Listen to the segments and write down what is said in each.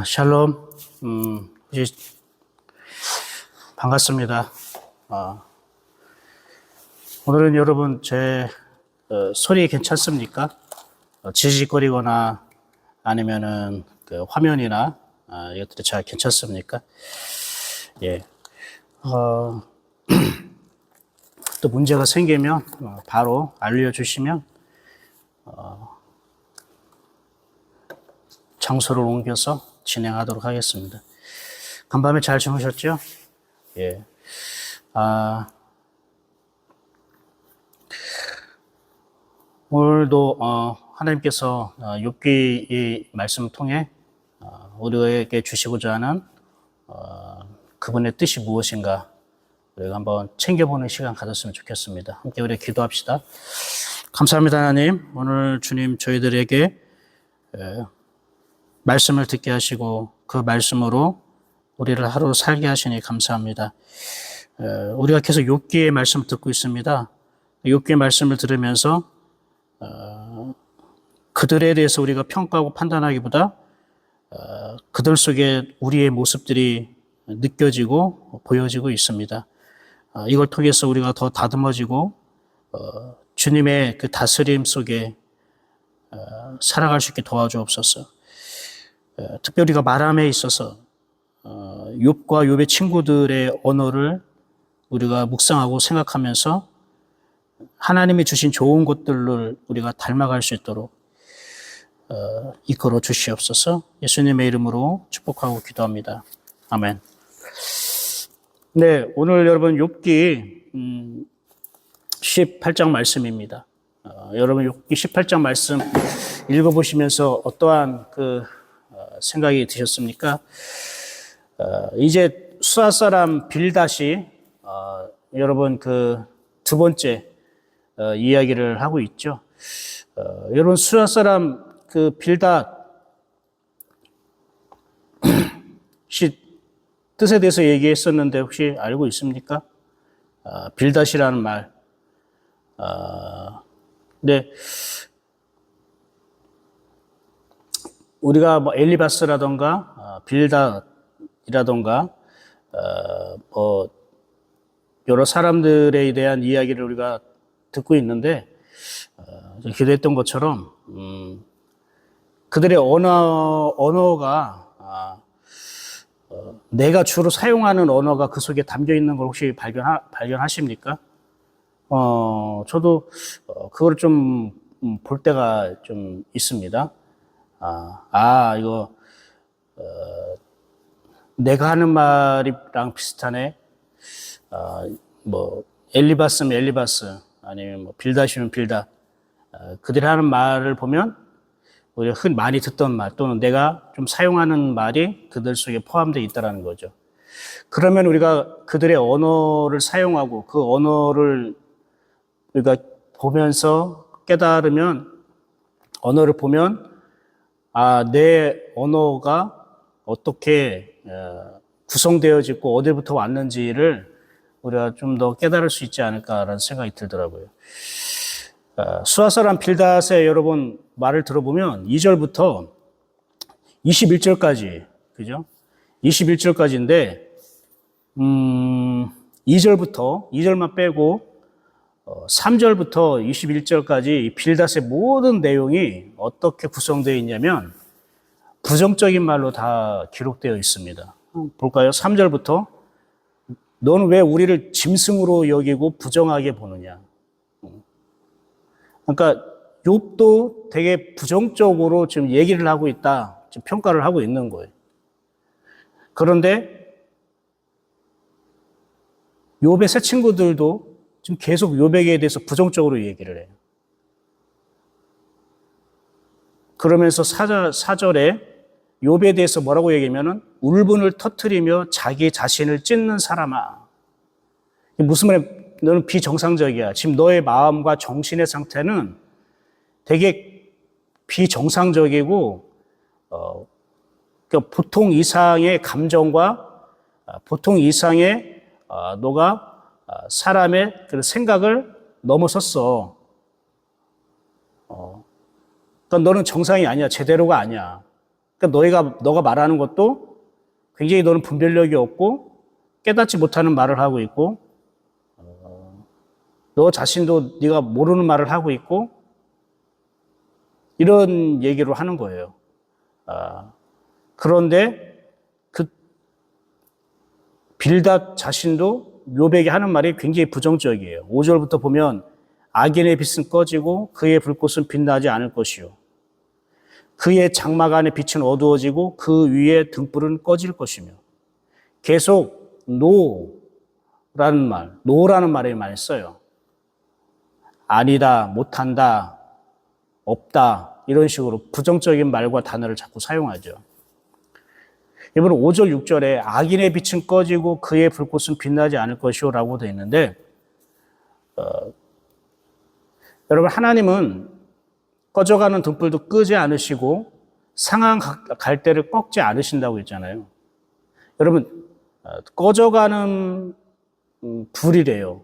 샬롬. 반갑습니다. 오늘은 여러분 제 소리 괜찮습니까? 지직거리거나 아니면은 그 화면이나 이것들이 잘 괜찮습니까? 예. 또 문제가 생기면 바로 알려주시면 장소를 옮겨서 진행하도록 하겠습니다. 간밤에 잘 주무셨죠? 예. 오늘도 하나님께서 욥기의 말씀을 통해 우리에게 주시고자 하는 그분의 뜻이 무엇인가 우리가 한번 챙겨보는 시간 가졌으면 좋겠습니다. 함께 우리 기도합시다. 감사합니다, 하나님. 오늘 주님 저희들에게 말씀을 듣게 하시고 그 말씀으로 우리를 하루 살게 하시니 감사합니다. 우리가 계속 욥기의 말씀을 듣고 있습니다. 욥기의 말씀을 들으면서 그들에 대해서 우리가 평가하고 판단하기보다 그들 속에 우리의 모습들이 느껴지고 보여지고 있습니다. 이걸 통해서 우리가 더 다듬어지고 주님의 그 다스림 속에 살아갈 수 있게 도와주옵소서. 특별히 우리가 말함에 있어서 욥과 욥의 친구들의 언어를 우리가 묵상하고 생각하면서 하나님이 주신 좋은 것들을 우리가 닮아갈 수 있도록 이끌어 주시옵소서. 예수님의 이름으로 축복하고 기도합니다. 아멘. 네, 오늘 여러분 욥기 18장 말씀입니다. 여러분 욥기 18장 말씀 읽어보시면서 어떠한 생각이 드셨습니까? 이제 수아 사람 빌닷이 여러분 두 번째 이야기를 하고 있죠. 여러분 수아 사람 빌닷이 뜻에 대해서 얘기했었는데 혹시 알고 있습니까? 빌닷이라는 말. 네. 우리가 뭐 엘리바스라던가 빌닷이라던가 여러 사람들에 대한 이야기를 우리가 듣고 있는데 기도했던 것처럼 그들의 언어가 내가 주로 사용하는 언어가 그 속에 담겨 있는 걸 혹시 발견하십니까? 저도 그걸 좀 볼 때가 좀 있습니다. 이거 내가 하는 말이랑 비슷하네. 뭐 엘리바스면 엘리바스 아니면 뭐 빌닷이면 빌닷. 그들이 하는 말을 보면 우리가 흔히 많이 듣던 말 또는 내가 좀 사용하는 말이 그들 속에 포함되어 있다는 거죠. 그러면 우리가 그들의 언어를 사용하고 그 언어를 우리가 보면서 깨달으면 언어를 보면 내 언어가 어떻게 구성되어지고 어디부터 왔는지를 우리가 좀 더 깨달을 수 있지 않을까라는 생각이 들더라고요. 수아 사람 빌닷의 여러분 말을 들어보면 2절부터 21절까지, 그죠? 21절까지인데, 2절만 빼고 3절부터 21절까지 이 빌닷의 모든 내용이 어떻게 구성되어 있냐면 부정적인 말로 다 기록되어 있습니다. 볼까요? 3절부터 너는 왜 우리를 짐승으로 여기고 부정하게 보느냐. 그러니까 욥도 되게 부정적으로 지금 얘기를 하고 있다. 지금 평가를 하고 있는 거예요. 그런데 욥의 새 친구들도 지금 계속 욥에게 대해서 부정적으로 얘기를 해요. 그러면서 4절에 욥에 대해서 뭐라고 얘기하면은 울분을 터뜨리며 자기 자신을 찢는 사람아. 무슨 말이야? 너는 비정상적이야. 지금 너의 마음과 정신의 상태는 되게 비정상적이고 그러니까 보통 이상의 감정과 보통 이상의 너가 사람의 그 생각을 넘어섰어. 그러니까 너는 정상이 아니야. 제대로가 아니야. 그러니까 너가 말하는 것도 굉장히 너는 분별력이 없고 깨닫지 못하는 말을 하고 있고 너 자신도 네가 모르는 말을 하고 있고 이런 얘기로 하는 거예요. 그런데 그 빌닷 자신도 욥에게 하는 말이 굉장히 부정적이에요. 5절부터 보면 악인의 빛은 꺼지고 그의 불꽃은 빛나지 않을 것이요. 그의 장막 안의 빛은 어두워지고 그 위에 등불은 꺼질 것이며 계속 노라는 말을 많이 써요. 아니다, 못한다, 없다 이런 식으로 부정적인 말과 단어를 자꾸 사용하죠. 이번 5절, 6절에 악인의 빛은 꺼지고 그의 불꽃은 빛나지 않을 것이요 라고 되어 있는데 여러분 하나님은 꺼져가는 등불도 끄지 않으시고 상한 갈대를 꺾지 않으신다고 했잖아요. 여러분 꺼져가는 불이래요.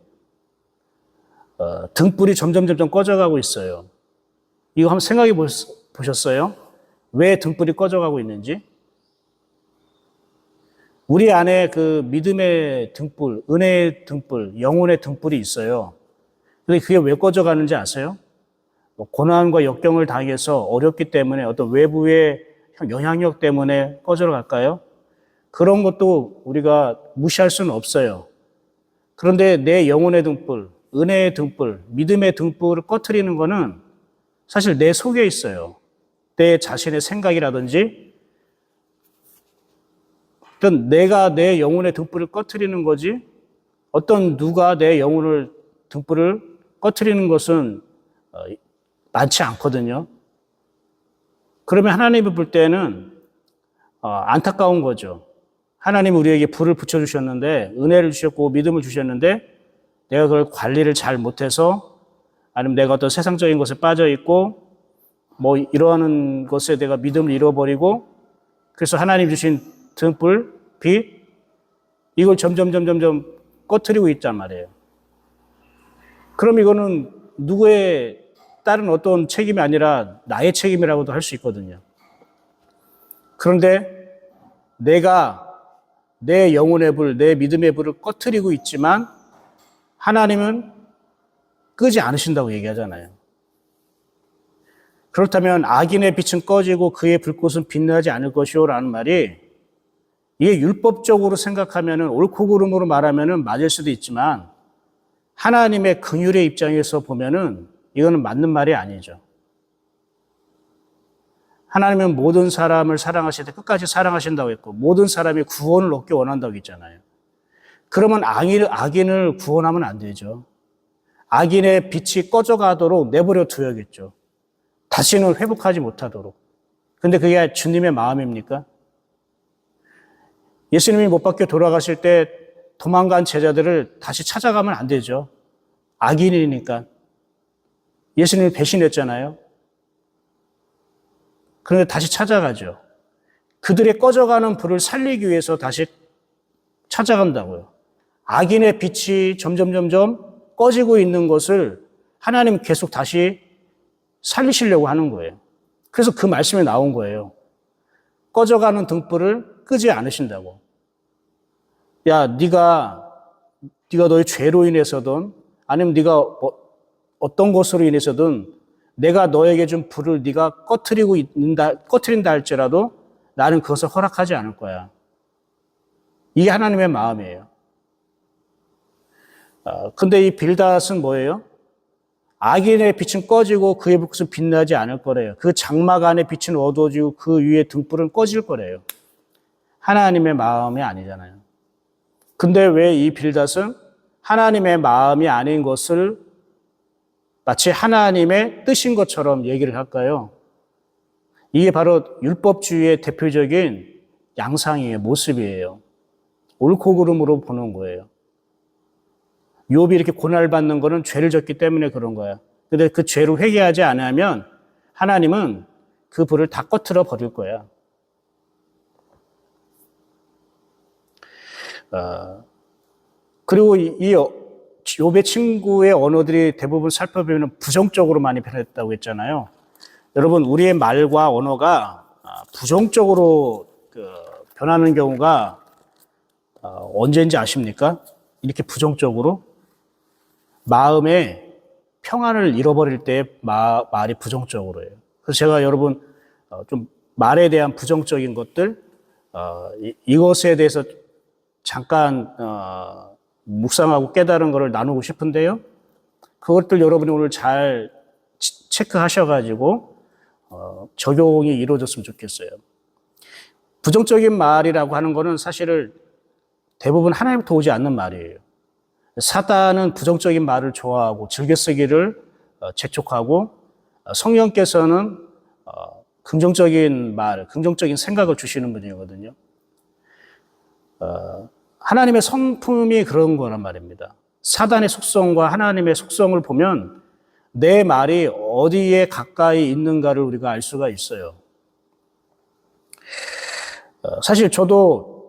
등불이 점점 꺼져가고 있어요. 이거 한번 생각해 보셨어요? 왜 등불이 꺼져가고 있는지? 우리 안에 그 믿음의 등불, 은혜의 등불, 영혼의 등불이 있어요. 근데 그게 왜 꺼져가는지 아세요? 고난과 역경을 당해서 어렵기 때문에 어떤 외부의 영향력 때문에 꺼져 갈까요? 그런 것도 우리가 무시할 수는 없어요. 그런데 내 영혼의 등불, 은혜의 등불, 믿음의 등불을 꺼트리는 거는 사실 내 속에 있어요. 내 자신의 생각이라든지 어떤 내가 내 영혼의 등불을 꺼트리는 거지 어떤 누가 내 영혼을 등불을 꺼트리는 것은 많지 않거든요. 그러면 하나님이 볼 때는 안타까운 거죠. 하나님이 우리에게 불을 붙여주셨는데 은혜를 주셨고 믿음을 주셨는데 내가 그걸 관리를 잘 못해서 아니면 내가 어떤 세상적인 것에 빠져있고 뭐 이러한 것에 내가 믿음을 잃어버리고 그래서 하나님 주신 등불, 빛 이걸 점점 꺼트리고 있단 말이에요. 그럼 이거는 누구의 다른 어떤 책임이 아니라 나의 책임이라고도 할 수 있거든요. 그런데 내가 내 영혼의 불, 내 믿음의 불을 꺼트리고 있지만 하나님은 끄지 않으신다고 얘기하잖아요. 그렇다면 악인의 빛은 꺼지고 그의 불꽃은 빛나지 않을 것이요 라는 말이 이게 율법적으로 생각하면 옳고 그름으로 말하면 맞을 수도 있지만 하나님의 긍휼의 입장에서 보면은 이거는 맞는 말이 아니죠. 하나님은 모든 사람을 사랑하실 때 끝까지 사랑하신다고 했고 모든 사람이 구원을 얻기 원한다고 했잖아요. 그러면 악인을 구원하면 안 되죠. 악인의 빛이 꺼져가도록 내버려 둬야겠죠. 다시는 회복하지 못하도록. 근데 그게 주님의 마음입니까? 예수님이 못 박혀 돌아가실 때 도망간 제자들을 다시 찾아가면 안 되죠. 악인이니까. 예수님을 배신했잖아요. 그런데 다시 찾아가죠. 그들의 꺼져가는 불을 살리기 위해서 다시 찾아간다고요. 악인의 빛이 점점 꺼지고 있는 것을 하나님 계속 다시 살리시려고 하는 거예요. 그래서 그 말씀이 나온 거예요. 꺼져가는 등불을 끄지 않으신다고. 야, 네가 너의 죄로 인해서든 아니면 네가 어떤 것으로 인해서든 내가 너에게 준 불을 네가 꺼트린다 할지라도 나는 그것을 허락하지 않을 거야. 이게 하나님의 마음이에요. 근데 이 빌닷은 뭐예요? 악인의 빛은 꺼지고 그의 불꽃은 빛나지 않을 거래요. 그 장막 안의 빛은 어두워지고 그 위에 등불은 꺼질 거래요. 하나님의 마음이 아니잖아요. 근데 왜 이 빌닷은 하나님의 마음이 아닌 것을 마치 하나님의 뜻인 것처럼 얘기를 할까요? 이게 바로 율법주의의 대표적인 양상이에요. 모습이에요. 옳고 그름으로 보는 거예요. 욥이 이렇게 고난을 받는 거는 죄를 졌기 때문에 그런 거야. 근데 그 죄를 회개하지 않으면 하나님은 그 불을 다 꺼트려 버릴 거야. 그리고 이 욥의 친구의 언어들이 대부분 살펴보면 부정적으로 많이 변했다고 했잖아요. 여러분, 우리의 말과 언어가 부정적으로 변하는 경우가 언제인지 아십니까? 이렇게 부정적으로 마음에 평안을 잃어버릴 때 말이 부정적으로 해요. 그래서 제가 여러분 좀 말에 대한 부정적인 것들 이것에 대해서 잠깐 묵상하고 깨달은 것을 나누고 싶은데요. 그것들 여러분이 오늘 잘 체크하셔가지고 적용이 이루어졌으면 좋겠어요. 부정적인 말이라고 하는 것은 사실은 대부분 하나님부터 오지 않는 말이에요. 사단은 부정적인 말을 좋아하고 즐겨 쓰기를 재촉하고 성령께서는 긍정적인 말, 긍정적인 생각을 주시는 분이거든요. 하나님의 성품이 그런 거란 말입니다. 사단의 속성과 하나님의 속성을 보면 내 말이 어디에 가까이 있는가를 우리가 알 수가 있어요. 사실 저도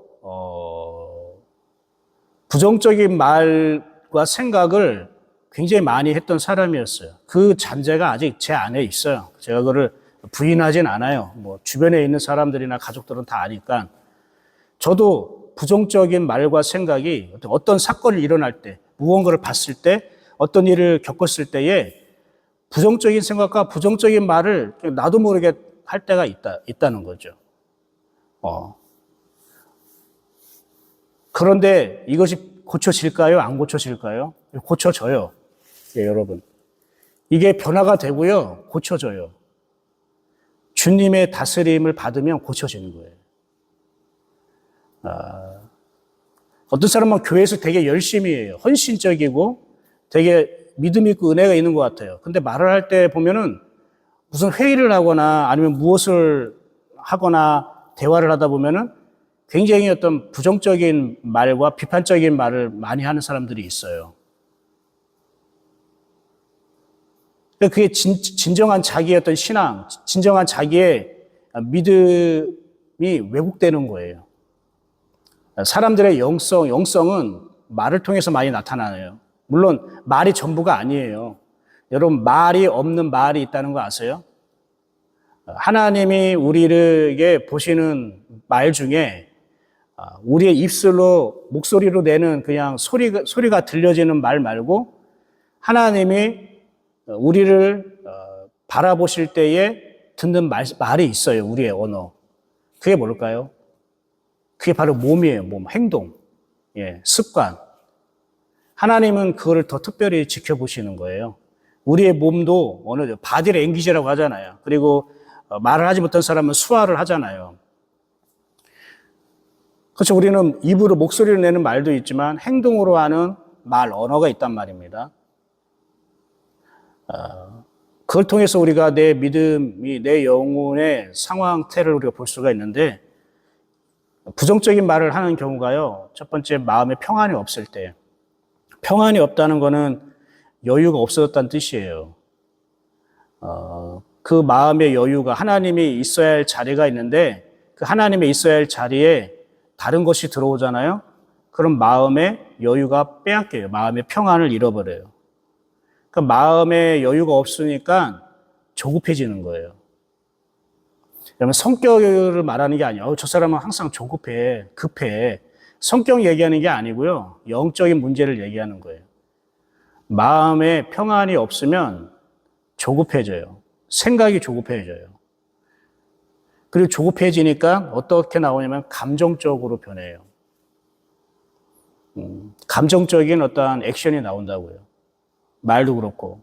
부정적인 말과 생각을 굉장히 많이 했던 사람이었어요. 그 잔재가 아직 제 안에 있어요. 제가 그걸 부인하진 않아요. 뭐 주변에 있는 사람들이나 가족들은 다 아니까. 저도 부정적인 말과 생각이 어떤 사건이 일어날 때, 무언가를 봤을 때, 어떤 일을 겪었을 때에 부정적인 생각과 부정적인 말을 나도 모르게 할 때가 있다는 거죠. 그런데 이것이 고쳐질까요? 안 고쳐질까요? 고쳐져요. 예, 여러분. 이게 변화가 되고요. 고쳐져요. 주님의 다스림을 받으면 고쳐지는 거예요. 어떤 사람은 교회에서 되게 열심히 해요. 헌신적이고 되게 믿음 있고 은혜가 있는 것 같아요. 근데 말을 할 때 보면은 무슨 회의를 하거나 아니면 무엇을 하거나 대화를 하다 보면은 굉장히 어떤 부정적인 말과 비판적인 말을 많이 하는 사람들이 있어요. 그게 진정한 자기의 어떤 신앙, 진정한 자기의 믿음이 왜곡되는 거예요. 사람들의 영성은 말을 통해서 많이 나타나요. 물론 말이 전부가 아니에요. 여러분, 말이 없는 말이 있다는 거 아세요? 하나님이 우리에게 보시는 말 중에 우리의 입술로 목소리로 내는 그냥 소리가 들려지는 말 말고 하나님이 우리를 바라보실 때에 듣는 말이 있어요. 우리의 언어. 그게 뭘까요? 그게 바로 몸이에요. 몸, 행동, 습관. 하나님은 그거를 더 특별히 지켜보시는 거예요. 우리의 몸도 바디 랭귀지라고 하잖아요. 그리고 말을 하지 못한 사람은 수화를 하잖아요. 그렇죠. 우리는 입으로 목소리를 내는 말도 있지만 행동으로 하는 말, 언어가 있단 말입니다. 그걸 통해서 우리가 내 믿음이 내 영혼의 상황태를 우리가 볼 수가 있는데 부정적인 말을 하는 경우가요. 첫 번째 마음에 평안이 없을 때 평안이 없다는 것은 여유가 없어졌다는 뜻이에요. 그 마음의 여유가 하나님이 있어야 할 자리가 있는데 그 하나님의 있어야 할 자리에 다른 것이 들어오잖아요. 그럼 마음의 여유가 빼앗겨요. 마음의 평안을 잃어버려요. 그러니까 마음의 여유가 없으니까 조급해지는 거예요. 그러면 성격을 말하는 게 아니에요. 저 사람은 항상 조급해, 급해. 성격 얘기하는 게 아니고요. 영적인 문제를 얘기하는 거예요. 마음에 평안이 없으면 조급해져요. 생각이 조급해져요. 그리고 조급해지니까 어떻게 나오냐면 감정적으로 변해요. 감정적인 어떠한 액션이 나온다고요. 말도 그렇고.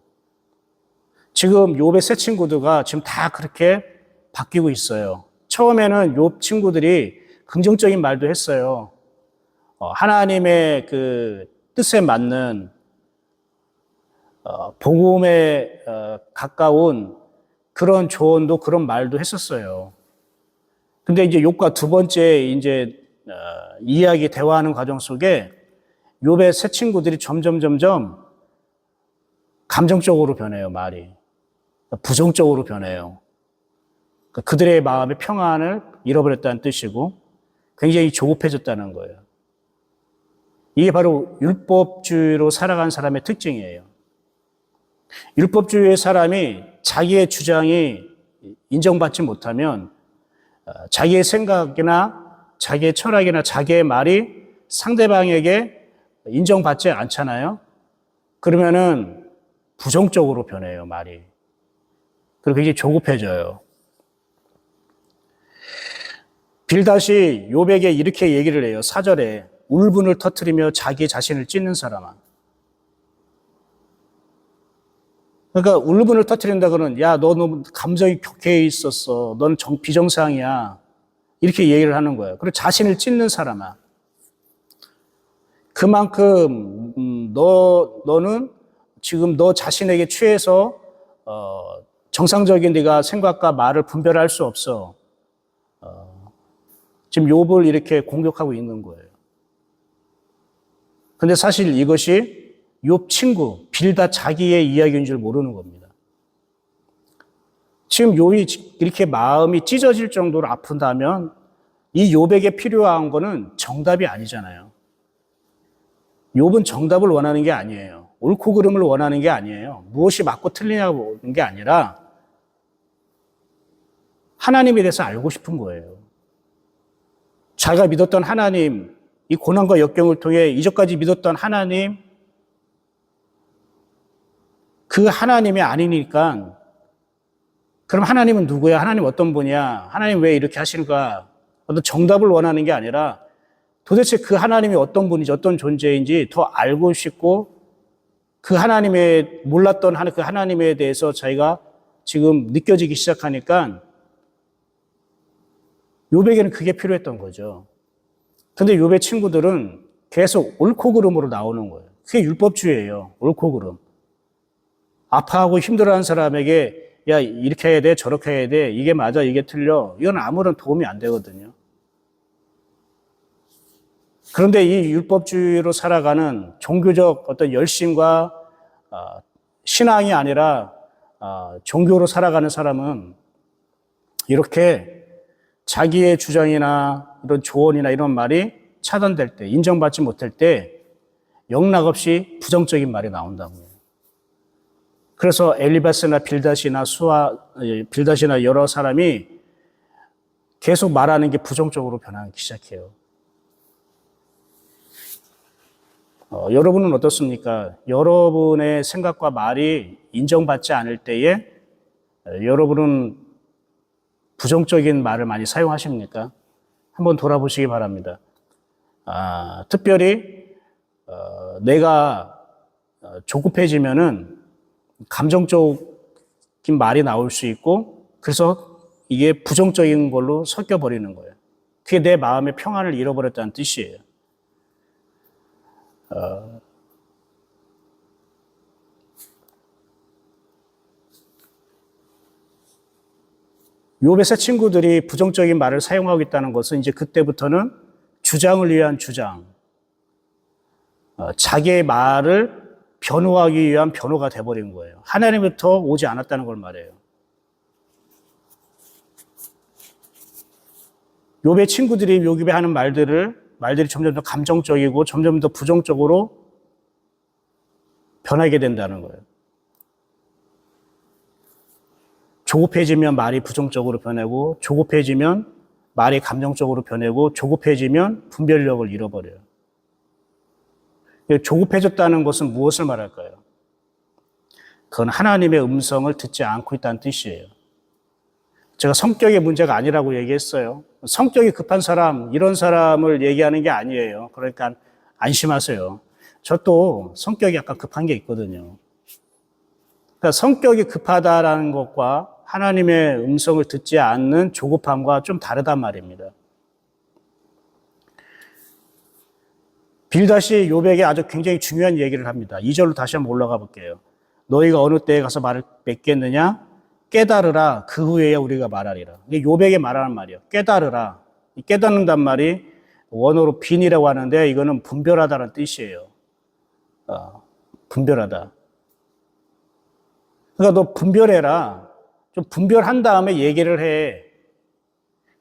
지금 욥의 세 친구들과 지금 다 그렇게 바뀌고 있어요. 처음에는 욥 친구들이 긍정적인 말도 했어요. 하나님의 그 뜻에 맞는 복음에 가까운 그런 조언도 그런 말도 했었어요. 근데 이제 욥과 두 번째 이제 이야기 대화하는 과정 속에 욥의 세 친구들이 점점 감정적으로 변해요, 말이. 부정적으로 변해요. 그들의 마음의 평안을 잃어버렸다는 뜻이고 굉장히 조급해졌다는 거예요. 이게 바로 율법주의로 살아간 사람의 특징이에요. 율법주의의 사람이 자기의 주장이 인정받지 못하면 자기의 생각이나 자기의 철학이나 자기의 말이 상대방에게 인정받지 않잖아요. 그러면은 부정적으로 변해요, 말이. 그리고 이제 조급해져요. 빌닷이 욥에게 이렇게 얘기를 해요. 4절에 울분을 터뜨리며 자기 자신을 찢는 사람아. 그러니까 울분을 터뜨린다 그러는 야, 너 너무 감정이 격해 있었어. 넌 비정상이야. 이렇게 얘기를 하는 거예요. 그리고 자신을 찢는 사람아. 그만큼 너는 지금 너 자신에게 취해서 정상적인 네가 생각과 말을 분별할 수 없어. 지금 욥을 이렇게 공격하고 있는 거예요. 근데 사실 이것이 욥 친구 빌닷 자기의 이야기인 줄 모르는 겁니다. 지금 욥이 이렇게 마음이 찢어질 정도로 아픈다면 이 욥에게 필요한 거는 정답이 아니잖아요. 욥은 정답을 원하는 게 아니에요. 옳고 그름을 원하는 게 아니에요. 무엇이 맞고 틀리냐고 보는 게 아니라 하나님에 대해서 알고 싶은 거예요. 자기가 믿었던 하나님, 이 고난과 역경을 통해 이전까지 믿었던 하나님, 그 하나님이 아니니까 그럼 하나님은 누구야? 하나님 어떤 분이야? 하나님 왜 이렇게 하시는가? 어떤 정답을 원하는 게 아니라 도대체 그 하나님이 어떤 분인지 어떤 존재인지 더 알고 싶고 그 하나님의 몰랐던 그 하나님에 대해서 자기가 지금 느껴지기 시작하니까 욥에게는 그게 필요했던 거죠. 근데 욥의 친구들은 계속 옳고 그름으로 나오는 거예요. 그게 율법주의예요. 옳고 그름. 아파하고 힘들어하는 사람에게 야 이렇게 해야 돼 저렇게 해야 돼 이게 맞아 이게 틀려 이건 아무런 도움이 안 되거든요. 그런데 이 율법주의로 살아가는 종교적 어떤 열심과 신앙이 아니라 종교로 살아가는 사람은 이렇게 자기의 주장이나 이런 조언이나 이런 말이 차단될 때, 인정받지 못할 때 영락없이 부정적인 말이 나온다고요. 그래서 엘리바스나 빌닷이나 여러 사람이 계속 말하는 게 부정적으로 변하기 시작해요. 여러분은 어떻습니까? 여러분의 생각과 말이 인정받지 않을 때에 여러분은 부정적인 말을 많이 사용하십니까? 한번 돌아보시기 바랍니다. 특별히 내가 조급해지면은 감정적인 말이 나올 수 있고 그래서 이게 부정적인 걸로 섞여버리는 거예요. 그게 내 마음의 평안을 잃어버렸다는 뜻이에요. 욥의 세 친구들이 부정적인 말을 사용하고 있다는 것은 이제 그때부터는 주장을 위한 주장, 자기의 말을 변호하기 위한 변호가 돼버린 거예요. 하나님부터 오지 않았다는 걸 말해요. 욥의 친구들이 욥이 하는 말들이 점점 더 감정적이고 점점 더 부정적으로 변하게 된다는 거예요. 조급해지면 말이 부정적으로 변하고 조급해지면 말이 감정적으로 변하고 조급해지면 분별력을 잃어버려요. 조급해졌다는 것은 무엇을 말할까요? 그건 하나님의 음성을 듣지 않고 있다는 뜻이에요. 제가 성격의 문제가 아니라고 얘기했어요. 성격이 급한 사람, 이런 사람을 얘기하는 게 아니에요. 그러니까 안심하세요. 저 또 성격이 약간 급한 게 있거든요. 그러니까 성격이 급하다라는 것과 하나님의 음성을 듣지 않는 조급함과 좀 다르단 말입니다. 빌닷이 욥에게 아주 굉장히 중요한 얘기를 합니다. 2절로 다시 한번 올라가 볼게요. 너희가 어느 때에 가서 말을 맺겠느냐? 깨달으라. 그 후에야 우리가 말하리라. 이게 욥에게 말하는 말이에요. 깨달으라. 이 깨닫는단 말이 원어로 빈이라고 하는데 이거는 분별하다는 뜻이에요. 분별하다. 그러니까 너 분별해라. 좀 분별한 다음에 얘기를 해.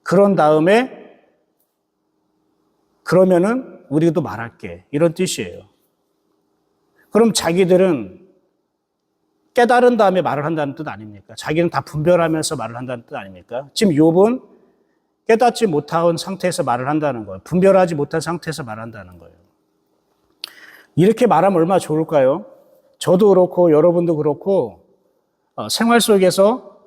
그런 다음에 그러면은 우리도 말할게. 이런 뜻이에요. 그럼 자기들은 깨달은 다음에 말을 한다는 뜻 아닙니까? 자기는 다 분별하면서 말을 한다는 뜻 아닙니까? 지금 욥은 깨닫지 못한 상태에서 말을 한다는 거예요. 분별하지 못한 상태에서 말한다는 거예요. 이렇게 말하면 얼마나 좋을까요? 저도 그렇고 여러분도 그렇고 생활 속에서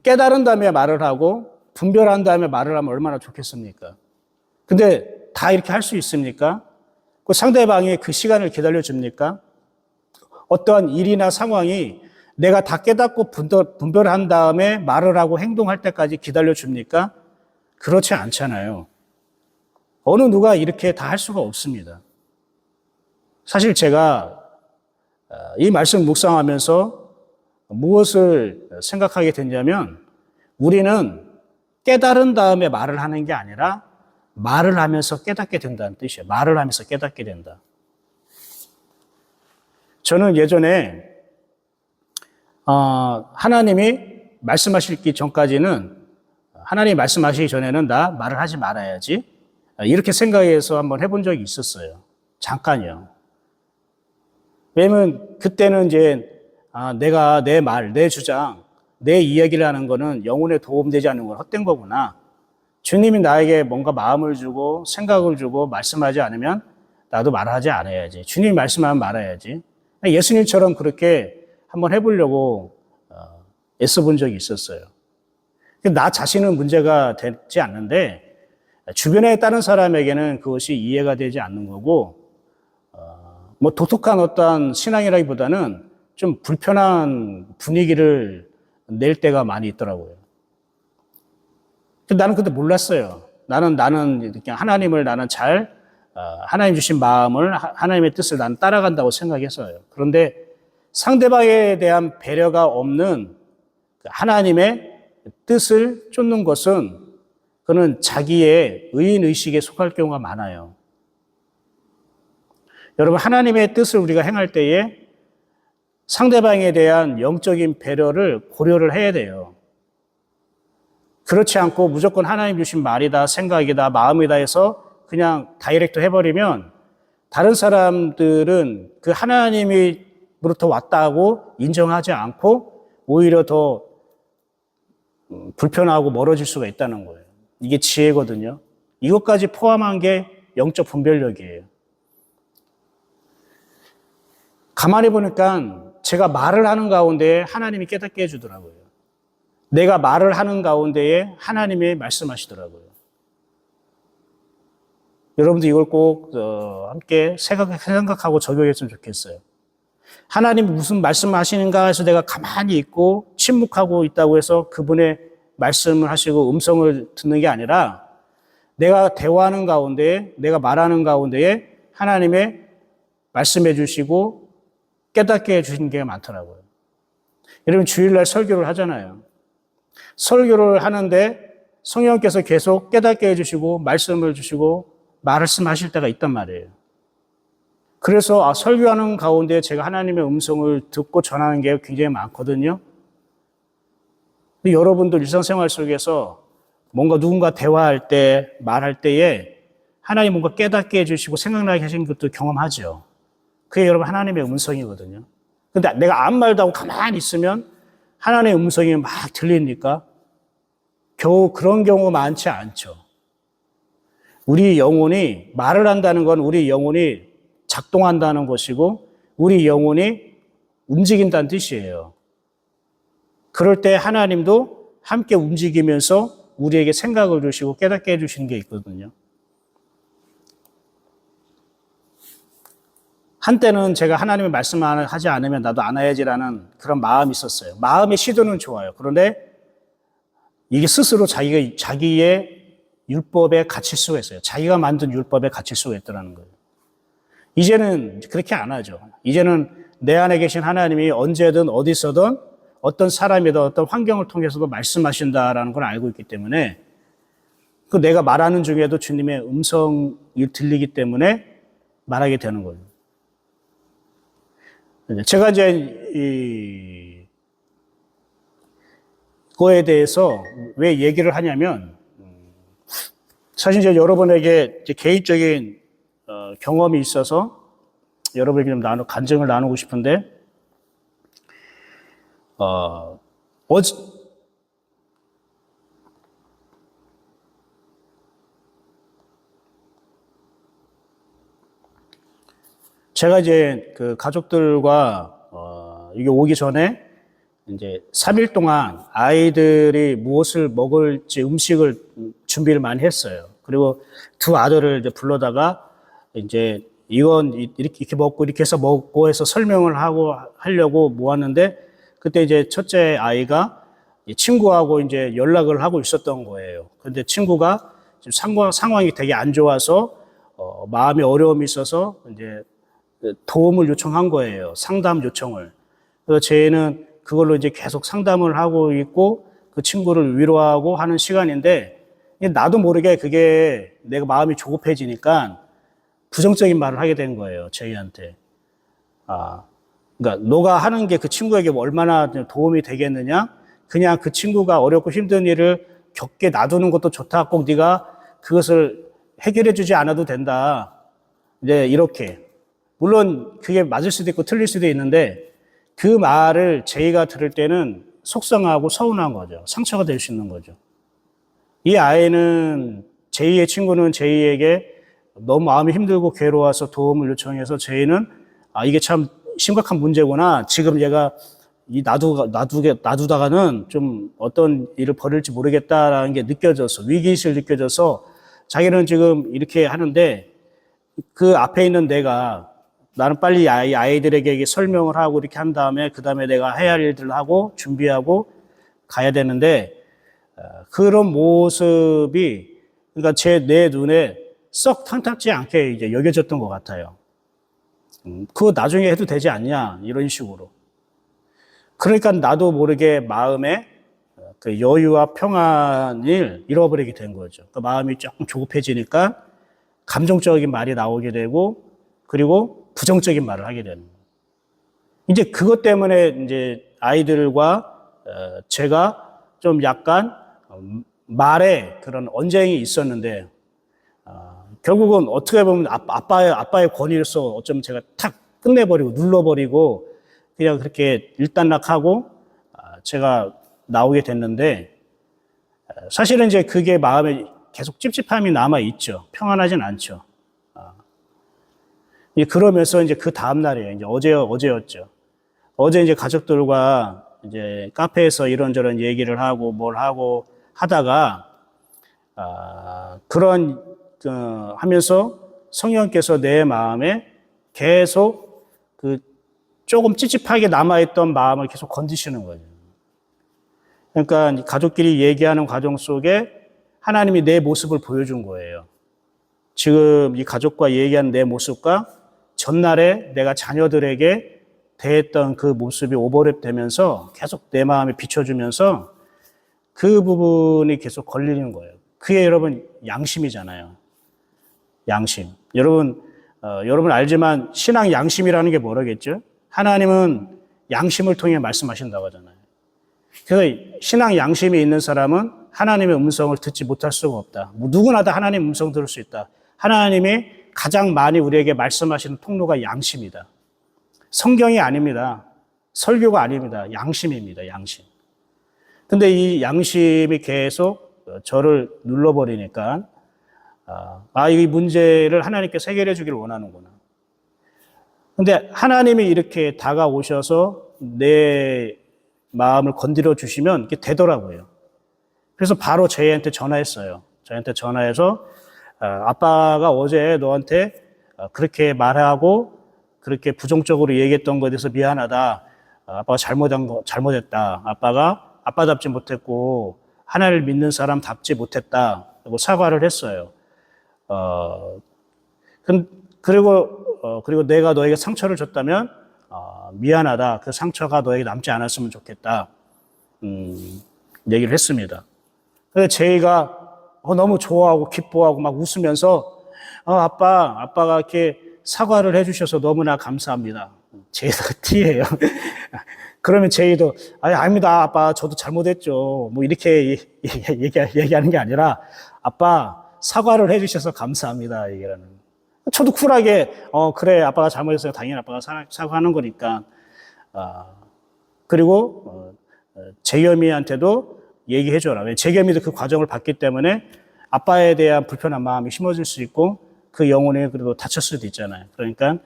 깨달은 다음에 말을 하고 분별한 다음에 말을 하면 얼마나 좋겠습니까? 근데 다 이렇게 할 수 있습니까? 그 상대방이 그 시간을 기다려줍니까? 어떠한 일이나 상황이 내가 다 깨닫고 분별한 다음에 말을 하고 행동할 때까지 기다려줍니까? 그렇지 않잖아요. 어느 누가 이렇게 다 할 수가 없습니다. 사실 제가 이 말씀 묵상하면서 무엇을 생각하게 됐냐면 우리는 깨달은 다음에 말을 하는 게 아니라 말을 하면서 깨닫게 된다는 뜻이에요. 말을 하면서 깨닫게 된다. 저는 예전에 하나님이 말씀하시기 전까지는 하나님이 말씀하시기 전에는 나 말을 하지 말아야지 이렇게 생각해서 한번 해본 적이 있었어요. 잠깐이요. 왜냐면 그때는 이제 내가 내 말, 내 주장, 내 이야기를 하는 거는 영혼에 도움되지 않는 건 헛된 거구나. 주님이 나에게 뭔가 마음을 주고 생각을 주고 말씀하지 않으면 나도 말하지 않아야지. 주님이 말씀하면 말아야지. 예수님처럼 그렇게 한번 해보려고 애써본 적이 있었어요. 나 자신은 문제가 되지 않는데 주변에 다른 사람에게는 그것이 이해가 되지 않는 거고 뭐 독특한 어떤 신앙이라기보다는 좀 불편한 분위기를 낼 때가 많이 있더라고요. 나는 그때 몰랐어요. 나는 그냥 하나님을 나는 잘 하나님 주신 마음을 하나님의 뜻을 나는 따라간다고 생각했어요. 그런데 상대방에 대한 배려가 없는 하나님의 뜻을 쫓는 것은 그는 자기의 의인의식에 속할 경우가 많아요. 여러분 하나님의 뜻을 우리가 행할 때에 상대방에 대한 영적인 배려를 고려를 해야 돼요. 그렇지 않고 무조건 하나님 주신 말이다, 생각이다, 마음이다 해서 그냥 다이렉트 해버리면 다른 사람들은 그 하나님으로부터 왔다고 인정하지 않고 오히려 더 불편하고 멀어질 수가 있다는 거예요. 이게 지혜거든요. 이것까지 포함한 게 영적 분별력이에요. 가만히 보니까 제가 말을 하는 가운데 하나님이 깨닫게 해주더라고요. 내가 말을 하는 가운데에 하나님이 말씀하시더라고요. 여러분도 이걸 꼭 함께 생각하고 적용했으면 좋겠어요. 하나님이 무슨 말씀하시는가 해서 내가 가만히 있고 침묵하고 있다고 해서 그분의 말씀을 하시고 음성을 듣는 게 아니라 내가 대화하는 가운데에 내가 말하는 가운데에 하나님의 말씀해 주시고 깨닫게 해주신 게 많더라고요. 여러분 주일날 설교를 하잖아요. 설교를 하는데 성령께서 계속 깨닫게 해주시고 말씀을 주시고 말씀하실 때가 있단 말이에요. 그래서 설교하는 가운데 제가 하나님의 음성을 듣고 전하는 게 굉장히 많거든요. 여러분들 일상생활 속에서 뭔가 누군가 대화할 때 말할 때에 하나님 뭔가 깨닫게 해주시고 생각나게 하신 것도 경험하죠. 그게 여러분 하나님의 음성이거든요. 근데 내가 아무 말도 하고 가만히 있으면 하나님의 음성이 막 들리니까 겨우 그런 경우 많지 않죠. 우리 영혼이 말을 한다는 건 우리 영혼이 작동한다는 것이고 우리 영혼이 움직인다는 뜻이에요. 그럴 때 하나님도 함께 움직이면서 우리에게 생각을 주시고 깨닫게 해주시는 게 있거든요. 한때는 제가 하나님의 말씀을 하지 않으면 나도 안 해야지라는 그런 마음이 있었어요. 마음의 시도는 좋아요. 그런데 이게 스스로 자기의 율법에 갇힐 수가 있어요. 자기가 만든 율법에 갇힐 수가 있다는 거예요. 이제는 그렇게 안 하죠. 이제는 내 안에 계신 하나님이 언제든 어디서든 어떤 사람이든 어떤 환경을 통해서도 말씀하신다라는 걸 알고 있기 때문에 그 내가 말하는 중에도 주님의 음성이 들리기 때문에 말하게 되는 거예요. 제가 이제 그거에 대해서 왜 얘기를 하냐면 사실 이제 여러분에게 이제 개인적인 경험이 있어서 여러분에게 좀 간증을 나누고 싶은데, 어제, 제가 이제 그 가족들과, 이게 오기 전에 이제 3일 동안 아이들이 무엇을 먹을지 음식을 준비를 많이 했어요. 그리고 두 아들을 이제 불러다가 이제 이건 이렇게 먹고 이렇게 해서 먹고 해서 설명을 하려고 모았는데, 그때 이제 첫째 아이가 친구하고 이제 연락을 하고 있었던 거예요. 근데 친구가 지금 상황이 되게 안 좋아서 마음이 어려움이 있어서 이제 도움을 요청한 거예요. 상담 요청을. 그래서 저희는 그걸로 이제 계속 상담을 하고 있고 그 친구를 위로하고 하는 시간인데, 나도 모르게 그게 내가 마음이 조급해지니까 부정적인 말을 하게 된 거예요, 저희한테. 그러니까 너가 하는 게 그 친구에게 얼마나 도움이 되겠느냐? 그냥 그 친구가 어렵고 힘든 일을 겪게 놔두는 것도 좋다. 꼭 네가 그것을 해결해 주지 않아도 된다. 이제 이렇게. 물론 그게 맞을 수도 있고 틀릴 수도 있는데, 그 말을 제이가 들을 때는 속상하고 서운한 거죠. 상처가 될 수 있는 거죠. 이 아이는, 제이의 친구는 제이에게 너무 마음이 힘들고 괴로워서 도움을 요청해서 제이는 이게 참 심각한 문제구나. 지금 얘가 놔두다가는 좀 어떤 일을 벌일지 모르겠다라는 게 느껴져서, 위기의식을 느껴져서 자기는 지금 이렇게 하는데, 그 앞에 있는 나는 빨리 아이들에게 설명을 하고 이렇게 한 다음에 그 다음에 내가 해야 할 일들을 하고 준비하고 가야 되는데, 그런 모습이 그러니까 내 눈에 썩 탐탁지 않게 이제 여겨졌던 것 같아요. 그거 나중에 해도 되지 않냐 이런 식으로. 그러니까 나도 모르게 마음에 그 여유와 평안을 잃어버리게 된 거죠. 그 마음이 조금 조급해지니까 감정적인 말이 나오게 되고, 그리고 부정적인 말을 하게 되는 거예요. 이제 그것 때문에 이제 아이들과 제가 좀 약간 말에 그런 언쟁이 있었는데, 결국은 어떻게 보면 아빠의 권위로서 어쩌면 제가 탁 끝내버리고 눌러버리고 그냥 그렇게 일단락하고 제가 나오게 됐는데, 사실은 이제 그게 마음에 계속 찝찝함이 남아 있죠. 평안하진 않죠. 그러면서 이제 그 다음 날이에요. 이제 어제였죠. 어제 이제 가족들과 이제 카페에서 이런저런 얘기를 하고 뭘 하고 하다가 하면서 성령께서 내 마음에 계속 그 조금 찝찝하게 남아있던 마음을 계속 건드시는 거예요. 그러니까 가족끼리 얘기하는 과정 속에 하나님이 내 모습을 보여준 거예요. 지금 이 가족과 얘기하는 내 모습과 전날에 내가 자녀들에게 대했던 그 모습이 오버랩 되면서 계속 내 마음에 비춰주면서 그 부분이 계속 걸리는 거예요. 그게 여러분 양심이잖아요. 양심. 여러분 알지만 신앙 양심이라는 게 뭐라겠죠? 하나님은 양심을 통해 말씀하신다고 하잖아요. 그래서 신앙 양심이 있는 사람은 하나님의 음성을 듣지 못할 수가 없다. 누구나 다 하나님의 음성 들을 수 있다. 하나님이 가장 많이 우리에게 말씀하시는 통로가 양심이다. 성경이 아닙니다. 설교가 아닙니다. 양심입니다. 양심. 근데 이 양심이 계속 저를 눌러버리니까 이 문제를 하나님께서 해결해 주기를 원하는구나. 근데 하나님이 이렇게 다가오셔서 내 마음을 건드려 주시면 이게 되더라고요. 그래서 바로 저희한테 전화했어요. 저희한테 전화해서 아빠가 어제 너한테 그렇게 말하고 그렇게 부정적으로 얘기했던 것에 대해서 미안하다. 아빠가 잘못했다. 아빠가 아빠답지 못했고 하나님을 믿는 사람답지 못했다. 라고 사과를 했어요. 그리고 내가 너에게 상처를 줬다면 미안하다. 그 상처가 너에게 남지 않았으면 좋겠다. 얘기를 했습니다. 그래서 제이가 너무 좋아하고 기뻐하고 막 웃으면서 아빠가 이렇게 사과를 해주셔서 너무나 감사합니다. 제이가 T예요. 그러면 제이도 아닙니다. 아빠 저도 잘못했죠. 뭐 이렇게 얘기하는 게 아니라 아빠 사과를 해주셔서 감사합니다. 얘기하는. 저도 쿨하게, 그래, 아빠가 잘못했어요. 당연히 아빠가 사과하는 거니까. 그리고, 재겸이한테도 얘기해줘라. 왜 재겸이도 그 과정을 봤기 때문에 아빠에 대한 불편한 마음이 심어질 수 있고 그 영혼이 그래도 다칠 수도 있잖아요. 그러니까,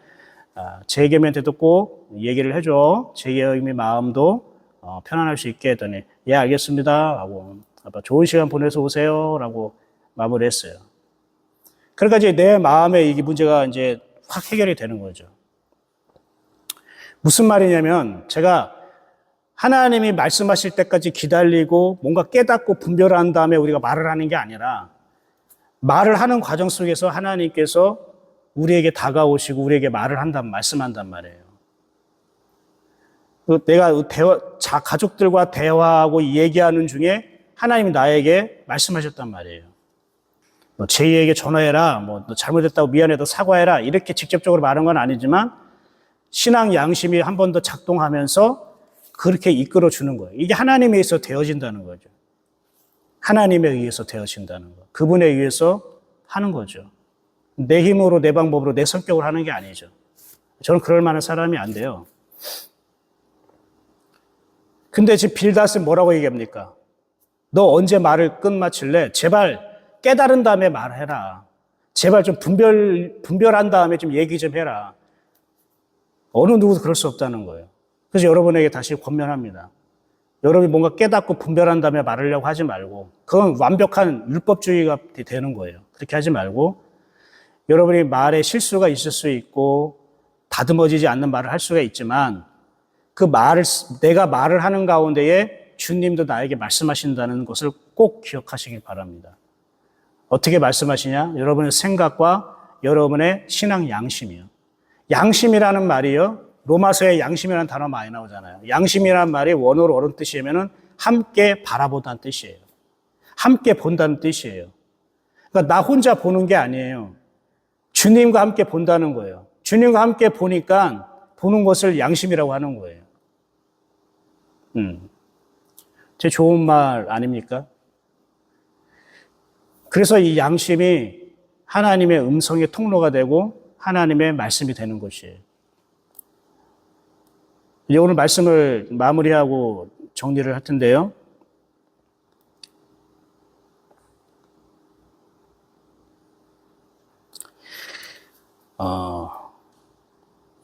재겸이한테도 꼭 얘기를 해줘. 재겸이 마음도 편안할 수 있게 했더니, 예, 알겠습니다. 하고, 아빠 좋은 시간 보내서 오세요. 라고 마무리했어요. 그러니까 이제 내 마음에 이게 문제가 이제 확 해결이 되는 거죠. 무슨 말이냐면 제가 하나님이 말씀하실 때까지 기다리고 뭔가 깨닫고 분별한 다음에 우리가 말을 하는 게 아니라 말을 하는 과정 속에서 하나님께서 우리에게 다가오시고 우리에게 말을 말씀한단 말이에요. 내가 가족들과 대화하고 얘기하는 중에 하나님이 나에게 말씀하셨단 말이에요. 너 제이에게 전화해라, 너 잘못했다고 미안해, 너 사과해라, 이렇게 직접적으로 말한 건 아니지만 신앙 양심이 한 번 더 작동하면서 그렇게 이끌어 주는 거예요. 이게 하나님에 의해서 되어진다는 거죠. 하나님에 의해서 되어진다는 거. 그분에 의해서 하는 거죠. 내 힘으로, 내 방법으로, 내 성격으로 하는 게 아니죠. 저는 그럴 만한 사람이 안 돼요. 근데 지금 빌닷은 뭐라고 얘기합니까? 너 언제 말을 끝마칠래? 제발 깨달은 다음에 말해라. 제발 좀 분별한 다음에 좀 얘기 좀 해라. 어느 누구도 그럴 수 없다는 거예요. 그래서 여러분에게 다시 권면합니다. 여러분이 뭔가 깨닫고 분별한 다음에 말하려고 하지 말고, 그건 완벽한 율법주의가 되는 거예요. 그렇게 하지 말고, 여러분이 말에 실수가 있을 수 있고, 다듬어지지 않는 말을 할 수가 있지만, 내가 말을 하는 가운데에 주님도 나에게 말씀하신다는 것을 꼭 기억하시길 바랍니다. 어떻게 말씀하시냐? 여러분의 생각과 여러분의 신앙 양심이요. 양심이라는 말이요. 로마서에 양심이라는 단어 많이 나오잖아요. 양심이라는 말이 원어로 어떤 뜻이냐면은 함께 바라보다는 뜻이에요. 함께 본다는 뜻이에요. 그러니까 나 혼자 보는 게 아니에요. 주님과 함께 본다는 거예요. 주님과 함께 보니까 보는 것을 양심이라고 하는 거예요. 제 좋은 말 아닙니까? 그래서 이 양심이 하나님의 음성의 통로가 되고 하나님의 말씀이 되는 것이에요. 이제 오늘 말씀을 마무리하고 정리를 할 텐데요.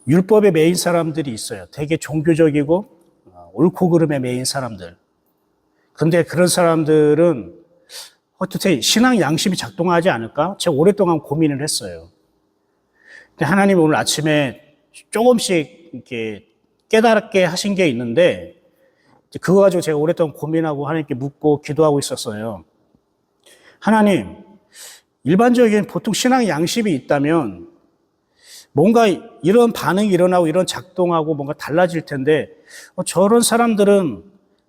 율법에 매인 사람들이 있어요. 되게 종교적이고 옳고 그름에 매인 사람들. 근데 그런 사람들은 어떻게 신앙 양심이 작동하지 않을까? 제가 오랫동안 고민을 했어요. 근데 하나님이 오늘 아침에 조금씩 이렇게 깨닫게 하신 게 있는데, 그거 가지고 제가 오랫동안 고민하고 하나님께 묻고 기도하고 있었어요. 하나님, 일반적인 보통 신앙 양심이 있다면 뭔가 이런 반응이 일어나고 이런 작동하고 뭔가 달라질 텐데, 저런 사람들은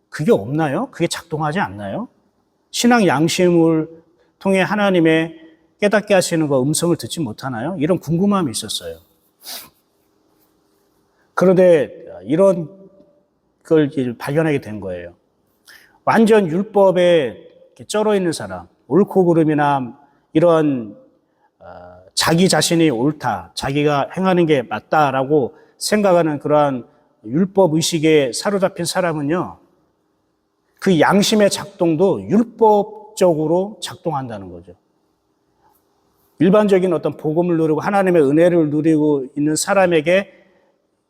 그게 없나요? 그게 작동하지 않나요? 신앙 양심을 통해 하나님의 깨닫게 하시는 거 음성을 듣지 못하나요? 이런 궁금함이 있었어요. 그런데 이런 걸 발견하게 된 거예요. 완전 율법에 쩔어 있는 사람, 옳고 그름이나 이런 자기 자신이 옳다, 자기가 행하는 게 맞다라고 생각하는 그러한 율법 의식에 사로잡힌 사람은요, 그 양심의 작동도 율법적으로 작동한다는 거죠. 일반적인 어떤 복음을 누리고 하나님의 은혜를 누리고 있는 사람에게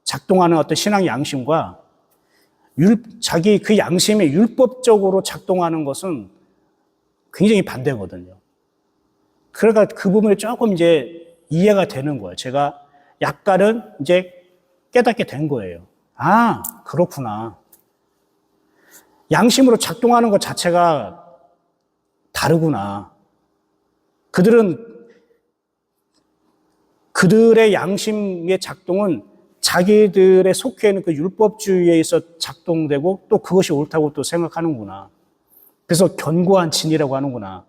작동하는 어떤 신앙 양심과 자기 그 양심이 율법적으로 작동하는 것은 굉장히 반대거든요. 그러니까 그 부분이 조금 이제 이해가 되는 거예요. 제가 약간은 이제 깨닫게 된 거예요. 아, 그렇구나. 양심으로 작동하는 것 자체가 다르구나. 그들의 양심의 작동은 자기들의 속해 있는 그 율법주의에 의해서 작동되고 또 그것이 옳다고 또 생각하는구나. 그래서 견고한 진이라고 하는구나.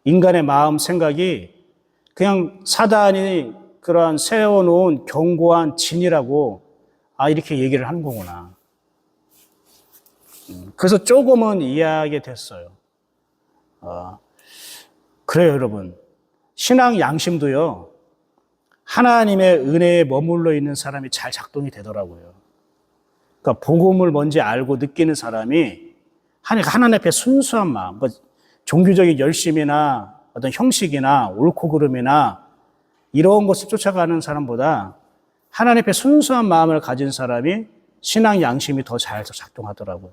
인간의 마음 생각이 그냥 사단이 그러한 세워놓은 견고한 진이라고 이렇게 얘기를 하는 거구나. 그래서 조금은 이해하게 됐어요. 그래요, 여러분. 신앙 양심도요, 하나님의 은혜에 머물러 있는 사람이 잘 작동이 되더라고요. 그러니까 복음을 뭔지 알고 느끼는 사람이 하나님 앞에 순수한 마음, 뭐 종교적인 열심이나 어떤 형식이나 옳고 그름이나 이런 것을 쫓아가는 사람보다 하나님 앞에 순수한 마음을 가진 사람이 신앙 양심이 더 잘 작동하더라고요.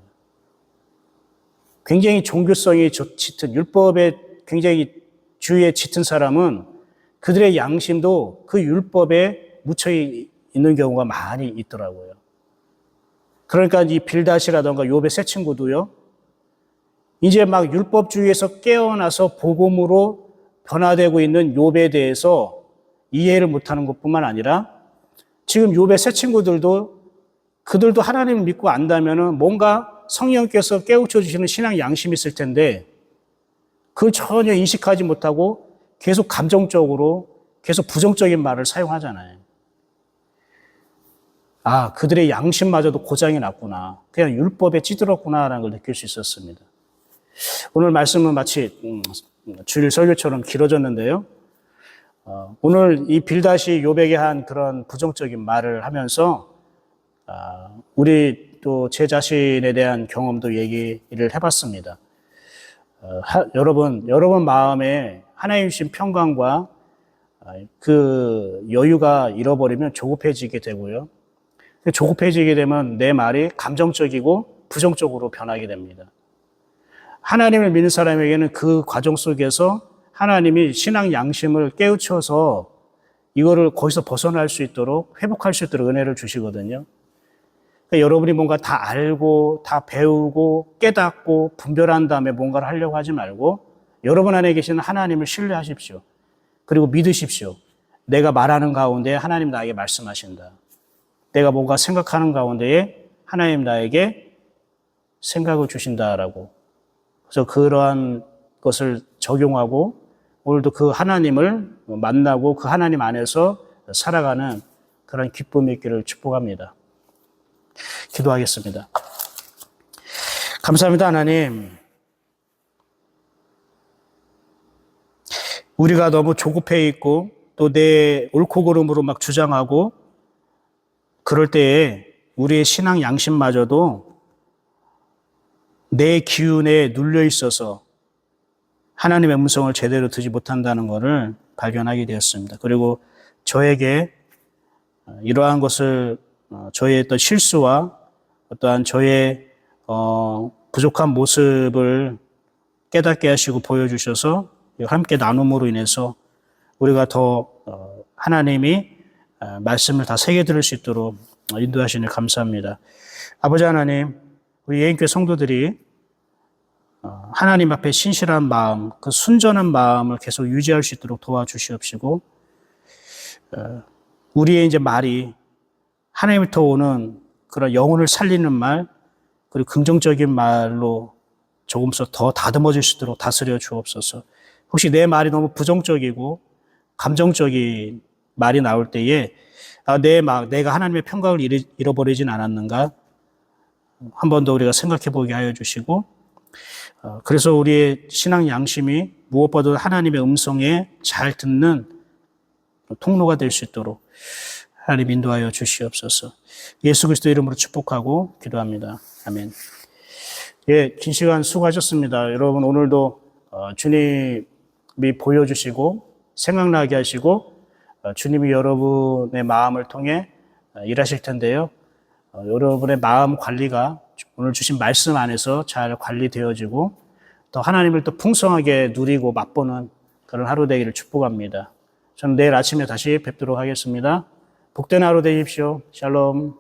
굉장히 종교성이 짙은, 율법에 굉장히 주의에 짙은 사람은 그들의 양심도 그 율법에 묻혀 있는 경우가 많이 있더라고요. 그러니까 이 빌닷이라던가 욥의 세 친구도요, 이제 막 율법주의에서 깨어나서 복음으로 변화되고 있는 욥에 대해서 이해를 못하는 것뿐만 아니라 지금 욥의 세 친구들도 그들도 하나님을 믿고 안다면은 뭔가 성령께서 깨우쳐 주시는 신앙 양심이 있을 텐데 그걸 전혀 인식하지 못하고 계속 감정적으로 계속 부정적인 말을 사용하잖아요. 아, 그들의 양심마저도 고장이 났구나. 그냥 율법에 찌들었구나라는 걸 느낄 수 있었습니다. 오늘 말씀은 마치 주일 설교처럼 길어졌는데요. 오늘 이 빌닷이 욥에게 한 그런 부정적인 말을 하면서 우리 또 제 자신에 대한 경험도 얘기를 해봤습니다. 여러분 마음에 하나님 주신 평강과 그 여유가 잃어버리면 조급해지게 되고요. 조급해지게 되면 내 말이 감정적이고 부정적으로 변하게 됩니다. 하나님을 믿는 사람에게는 그 과정 속에서 하나님이 신앙 양심을 깨우쳐서 이거를 거기서 벗어날 수 있도록 회복할 수 있도록 은혜를 주시거든요. 그러니까 여러분이 뭔가 다 알고 다 배우고 깨닫고 분별한 다음에 뭔가를 하려고 하지 말고 여러분 안에 계시는 하나님을 신뢰하십시오. 그리고 믿으십시오. 내가 말하는 가운데 하나님 나에게 말씀하신다. 내가 뭔가 생각하는 가운데에 하나님 나에게 생각을 주신다라고. 그래서 그러한 것을 적용하고 오늘도 그 하나님을 만나고 그 하나님 안에서 살아가는 그런 기쁨이 있기를 축복합니다. 기도하겠습니다. 감사합니다, 하나님. 우리가 너무 조급해 있고 또 내 옳고 그름으로 막 주장하고 그럴 때에 우리의 신앙 양심마저도 내 기운에 눌려 있어서 하나님의 음성을 제대로 듣지 못한다는 것을 발견하게 되었습니다. 그리고 저에게 이러한 것을 저의 어떤 실수와 어떠한 저의 부족한 모습을 깨닫게 하시고 보여주셔서 함께 나눔으로 인해서 우리가 더 하나님이 말씀을 다 새겨 들을 수 있도록 인도하시니 감사합니다. 아버지 하나님, 우리 예인교회 성도들이 하나님 앞에 신실한 마음, 그 순전한 마음을 계속 유지할 수 있도록 도와주시옵시고 우리의 이제 말이 하나님부터 오는 그런 영혼을 살리는 말, 그리고 긍정적인 말로 조금씩 더 다듬어질 수 있도록 다스려 주옵소서. 혹시 내 말이 너무 부정적이고 감정적인 말이 나올 때에 내가 하나님의 평강을 잃어버리진 않았는가? 한 번 더 우리가 생각해 보게 하여 주시고 그래서 우리의 신앙 양심이 무엇보다 하나님의 음성에 잘 듣는 통로가 될 수 있도록 하나님 인도하여 주시옵소서. 예수 그리스도 이름으로 축복하고 기도합니다. 아멘. 예, 긴 시간 수고하셨습니다. 여러분 오늘도 주님이 보여주시고 생각나게 하시고 주님이 여러분의 마음을 통해 일하실 텐데요. 여러분의 마음 관리가 오늘 주신 말씀 안에서 잘 관리되어지고 또 하나님을 또 풍성하게 누리고 맛보는 그런 하루 되기를 축복합니다. 저는 내일 아침에 다시 뵙도록 하겠습니다. 복된 하루 되십시오. 샬롬.